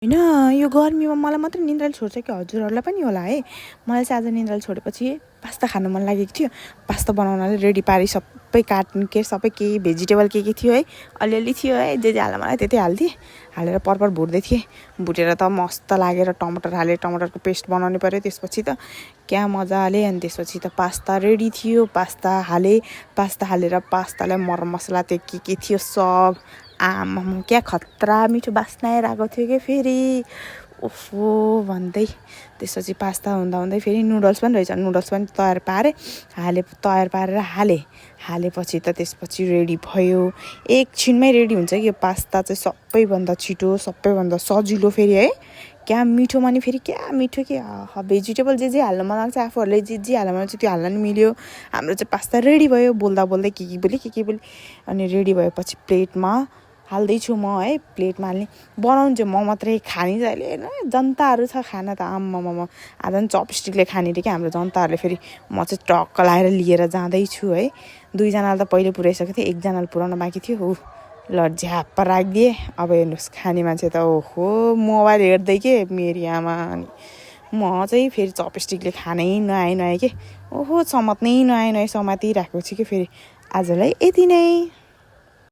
होइन यो गर्मीमा मलाई मात्रै निन्द्राले छोड्छ कि हजुरहरूलाई पनि होला है। मलाई चाहिँ आज निन्द्राले छोडेपछि पास्ता खानु मन लागेको थियो। पास्ता बनाउनलाई रेडी पारी सबै काट्नु के सबै केही भेजिटेबल के थियो है, अलिअलि थियो है, जे हाल्न मलाई त्यति हाल्थेँ। हालेर परपर भुट्दै थिएँ। भुटेर त मस्त लागेर टमाटर हालेँ, टमाटरको पेस्ट बनाउनु पऱ्यो। त्यसपछि त क्या मजाले, अनि त्यसपछि त पास्ता रेडी थियो। पास्ता हालेर पास्तालाई मरम मसला त्यो के थियो सब आमा क्या खतरा मिठो बास्ना आइरहेको थियो कि फेरि ओफो भन्दै। त्यसपछि पास्ता हुँदा फेरि नुडल्स पनि रहेछ, नुडल्स पनि तयार पारेर हालेपछि त त्यसपछि रेडी भयो। एकछिनमै रेडी हुन्छ कि यो पास्ता चाहिँ सबैभन्दा छिटो, सबैभन्दा सजिलो फेरि है। क्या मिठो माने फेरि क्या मिठो कि भेजिटेबल जे हाल्न मन लाग्छ आफूहरूले जे हाल्न मन लाग्छ त्यो हाल्न नि मिल्यो। हाम्रो चाहिँ पास्ता रेडी भयो। बोल्दा के बोली अनि रेडी भएपछि प्लेटमा हाल्दैछु म है। प्लेटमा हाल्ने बनाउनु चाहिँ म मात्रै, खाने चाहिँ अहिले होइन जनताहरू छ खाना त आम्मामा आज पनि चपस्टिकले खाने रे कि हाम्रो जनताहरूले। फेरि म चाहिँ टक्क लाएर लिएर जाँदैछु है। 2जनालाई त पहिले पुऱ्याइसकेको थिएँ, 1जनालाई पुऱ्याउन बाँकी थियो। ल झ्याप्प राखिदिएँ। अब हेर्नुहोस् खाने मान्छे त ओहो मोबाइल हेर्दै के मेरी आमा। म चाहिँ फेरि चपस्टिकले खानै नआए के ओहो समात्नै नआए समातिरहेको छु कि फेरि। आजलाई यति नै।